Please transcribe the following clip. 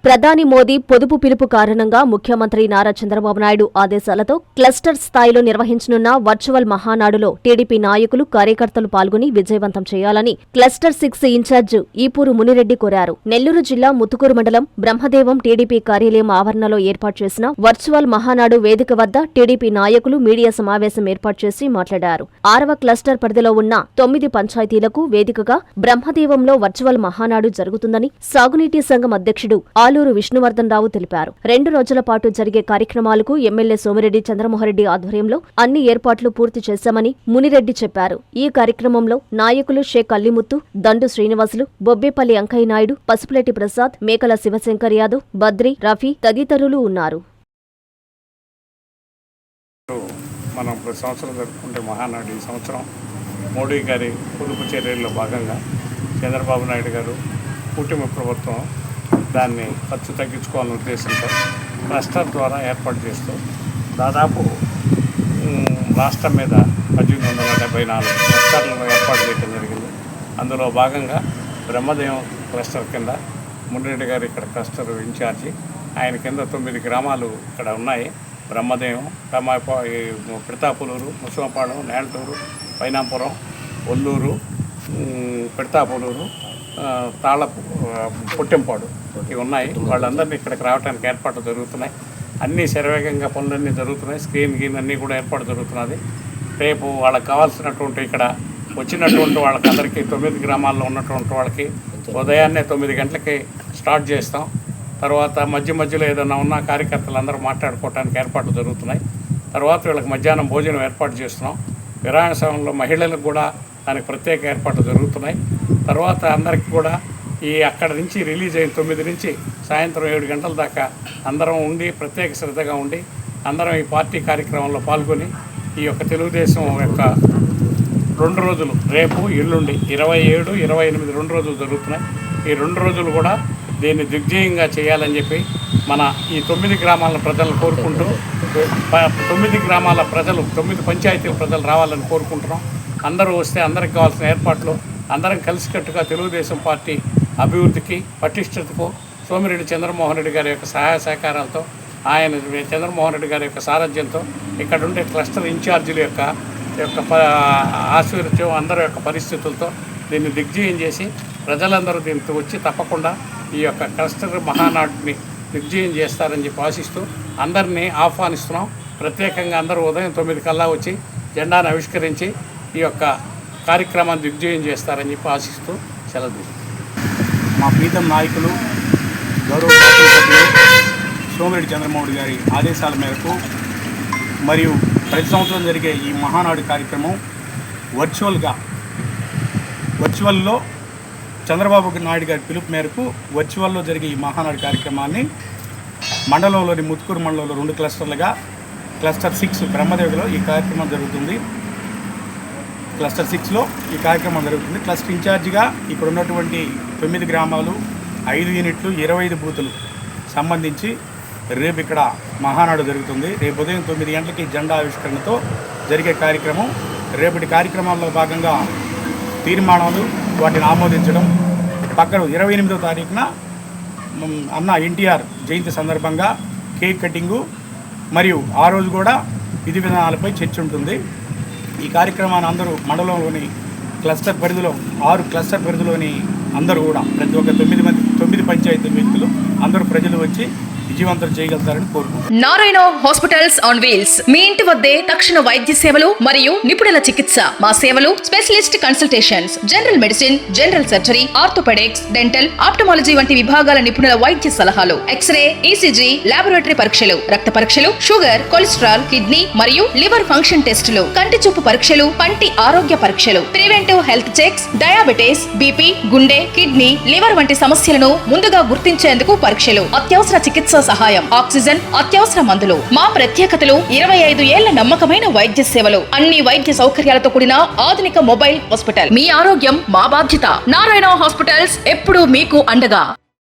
ప్రధాని మోదీ పొదుపు పిలుపు కారణంగా ముఖ్యమంత్రి నారా చంద్రబాబు నాయుడు ఆదేశాలతో క్లస్టర్ స్థాయిలో నిర్వహించనున్న వర్చువల్ మహానాడులో టీడీపీ నాయకులు కార్యకర్తలు పాల్గొని విజయవంతం చేయాలని క్లస్టర్ 6 ఇన్ఛార్జ్ ఈపూరు మునిరెడ్డి కోరారు. నెల్లూరు జిల్లా ముత్తుకూరు మండలం బ్రహ్మదేవం టీడీపీ కార్యాలయం ఆవరణలో ఏర్పాటు చేసిన వర్చువల్ మహానాడు వేదిక వద్ద టీడీపీ నాయకులు మీడియా సమావేశం ఏర్పాటు చేసి మాట్లాడారు. 6వ క్లస్టర్ పరిధిలో ఉన్న 9 పంచాయతీలకు వేదికగా బ్రహ్మదేవంలో వర్చువల్ మహానాడు జరుగుతుందని సాగునీటి సంఘం అధ్యక్షుడు ఆలూరు విష్ణువర్ధన్ రావు తెలిపారు. 2 రోజుల పాటు జరిగే కార్యక్రమాలకు ఎమ్మెల్యే సోమిరెడ్డి చంద్రమోహన్రెడ్డి ఆధ్వర్యంలో అన్ని ఏర్పాట్లు పూర్తి చేశామని మునిరెడ్డి చెప్పారు. ఈ కార్యక్రమంలో నాయకులు షేక్ అల్లిముత్తు, దండు శ్రీనివాసులు, బొబ్బేపల్లి అంకయ్య నాయుడు, పసుపులేటి ప్రసాద్, మేకల శివశంకర్ యాదవ్, బద్రి, రఫీ తదితరులు ఉన్నారు. మనం ప్రతి సంవత్సరం జరుపుకుంటే మహానాడు ఈ సంవత్సరం మోడీ గారి పొదుపు చర్యల్లో భాగంగా చంద్రబాబు నాయుడు గారు కూటమి ప్రభుత్వం దాన్ని ఖర్చు తగ్గించుకోవాలనే ఉద్దేశంతో క్లస్టర్ ద్వారా ఏర్పాటు చేస్తూ దాదాపు రాష్ట్రం మీద 1874 క్లస్టర్లను ఏర్పాటు చేయడం జరిగింది. అందులో భాగంగా బ్రహ్మదేవం క్లస్టర్ కింద మునిరెడ్డి గారు ఇక్కడ క్లస్టర్ ఇన్ఛార్జి, ఆయన కింద 9 గ్రామాలు ఇక్కడ ఉన్నాయి. బ్రహ్మదేవం, పిడతాపులూరు, ముసలపాడు, నేలటూరు, పైనాపురం, ఒల్లూరు, పిడతాపులూరు, పుట్టెంపాడు ఇవి ఉన్నాయి. వాళ్ళందరినీ ఇక్కడికి రావడానికి ఏర్పాట్లు జరుగుతున్నాయి. అన్నీ శరవేగంగా పనులన్నీ జరుగుతున్నాయి. స్క్రీన్ అన్నీ కూడా ఏర్పాటు జరుగుతున్నది. రేపు వాళ్ళకి కావాల్సినటువంటి ఇక్కడ వచ్చినటువంటి వాళ్ళకి అందరికీ 9 గ్రామాల్లో ఉన్నటువంటి వాళ్ళకి ఉదయాన్నే 9 గంటలకి స్టార్ట్ చేస్తాం. తర్వాత మధ్యలో ఏదైనా ఉన్న కార్యకర్తలు అందరూ మాట్లాడుకోవడానికి ఏర్పాట్లు జరుగుతున్నాయి. తర్వాత వీళ్ళకి మధ్యాహ్నం భోజనం ఏర్పాటు చేస్తున్నాం. విరామ సమయంలో మహిళలకు కూడా దానికి ప్రత్యేక ఏర్పాట్లు జరుగుతున్నాయి. తర్వాత అందరికీ కూడా అక్కడ నుంచి రిలీజ్ అయిన 9 నుంచి సాయంత్రం 7 గంటల దాకా అందరం ఉండి ప్రత్యేక శ్రద్ధగా ఉండి అందరం ఈ పార్టీ కార్యక్రమంలో పాల్గొని ఈ యొక్క తెలుగుదేశం యొక్క 2 రోజులు రేపు ఎల్లుండి 27, 28 2 రోజులు జరుగుతున్నాయి. ఈ 2 రోజులు కూడా దీన్ని దిగ్విజయంగా చేయాలని చెప్పి మన ఈ 9 గ్రామాల ప్రజలను కోరుకుంటూ 9 గ్రామాల ప్రజలు 9 పంచాయతీల ప్రజలు రావాలని కోరుకుంటున్నాం. అందరూ వస్తే అందరికి కావాల్సిన ఏర్పాట్లు అందరం కలిసికట్టుగా తెలుగుదేశం పార్టీ అభివృద్ధికి పటిష్టతకు సోమిరెడ్డి చంద్రమోహన్ రెడ్డి గారి యొక్క సహాయ సహకారాలతో ఆయన చంద్రమోహన్ రెడ్డి గారి యొక్క సారథ్యంతో ఇక్కడ ఉండే క్లస్టర్ ఇన్ఛార్జీల యొక్క ఆశీర్వాదం అందరి యొక్క పరిస్థితులతో దీన్ని దిగ్విజయం చేసి ప్రజలందరూ దీనికి వచ్చి తప్పకుండా ఈ యొక్క క్లస్టర్ మహానాడుని దిగ్విజయం చేస్తారని చెప్పి ఆశిస్తూ అందరినీ ఆహ్వానిస్తున్నాం. ప్రత్యేకంగా అందరూ ఉదయం 9 కల్లా వచ్చి జెండాను ఆవిష్కరించి ఈ యొక్క కార్యక్రమాన్ని దిగ్విజయం చేస్తారని చెప్పి ఆశిస్తూ సెలవు. మా ప్రీతం నాయకులు గౌరవ సభ్యులు సోమిరెడ్డి చంద్రమోహన్ గారి ఆదేశాల మేరకు మరియు ప్రతి సంవత్సరం జరిగే ఈ మహానాడు కార్యక్రమం వర్చువల్లో చంద్రబాబు నాయుడు గారి పిలుపు మేరకు వర్చువల్లో జరిగే ఈ మహానాడు కార్యక్రమాన్ని మండలంలోని ముత్తుకూరు మండలంలో 2 క్లస్టర్లుగా క్లస్టర్ 6 బ్రహ్మదేవిలో ఈ కార్యక్రమం జరుగుతుంది. క్లస్టర్ 6లో ఈ కార్యక్రమం జరుగుతుంది. క్లస్టర్ ఇన్ఛార్జిగా ఇక్కడ ఉన్నటువంటి 9 గ్రామాలు, 5 యూనిట్లు, 25 బూతులు సంబంధించి రేపు ఇక్కడ మహానాడు జరుగుతుంది. రేపు ఉదయం 9 గంటలకి జెండా ఆవిష్కరణతో జరిగే కార్యక్రమం. రేపటి కార్యక్రమాల్లో భాగంగా తీర్మానాలు వాటిని ఆమోదించడం, పక్కన 28వ తారీఖున అన్న ఎన్టీఆర్ జయంతి సందర్భంగా కేక్ కటింగు మరియు ఆ రోజు కూడా విధి విధానాలపై చర్చ ఉంటుంది. ఈ కార్యక్రమాన్ని అందరూ మండలంలోని క్లస్టర్ పరిధిలో 6 క్లస్టర్ పరిధిలోని అందరూ కూడా ప్రతి ఒక్క 9 పంచాయతీ వ్యక్తులు అందరూ ప్రజలు వచ్చి విజయవంతం చేయగలుగుతారని కోరుకుంటున్నాను. నారాయణ హాస్పిటల్స్ ఆన్ వీల్స్ మీ ఇంటి వద్దే తక్షణ వైద్య సేవలు మరియు నిపుణుల చికిత్స. మా సేవలు specialist consultations, general medicine, general surgery, orthopaedics, dental, ophthalmology వంటి విభాగాల నిపుణుల వైద్య సలహాలు, ఎక్స్రే, ఈసీజీ, లాబొరేటరీ పరీక్షలు, రక్త పరీక్షలు, షుగర్, కొలెస్ట్రాల్, కిడ్నీ మరియు లివర్ ఫంక్షన్ టెస్టులు, కంటి చూపు పరీక్షలు, పంటి ఆరోగ్య పరీక్షలు, preventive health checks, diabetes, BP, గుండె, కిడ్నీ, లివర్ వంటి సమస్యలను ముందుగా గుర్తించేందుకు పరీక్షలు, అత్యవసర చికిత్స సహాయం, ఆక్సిజన్, అత్యవసర మందులు. మా ప్రత్యేకతలు 25 ఏళ్ల నమ్మకమైన వైద్య సేవలు, అన్ని వైద్య సౌకర్యాలతో కూడిన ఆధునిక మొబైల్ హాస్పిటల్. మీ ఆరోగ్యం మా బాధ్యత. నారాయణ హాస్పిటల్స్ ఎప్పుడూ మీకు అండగా.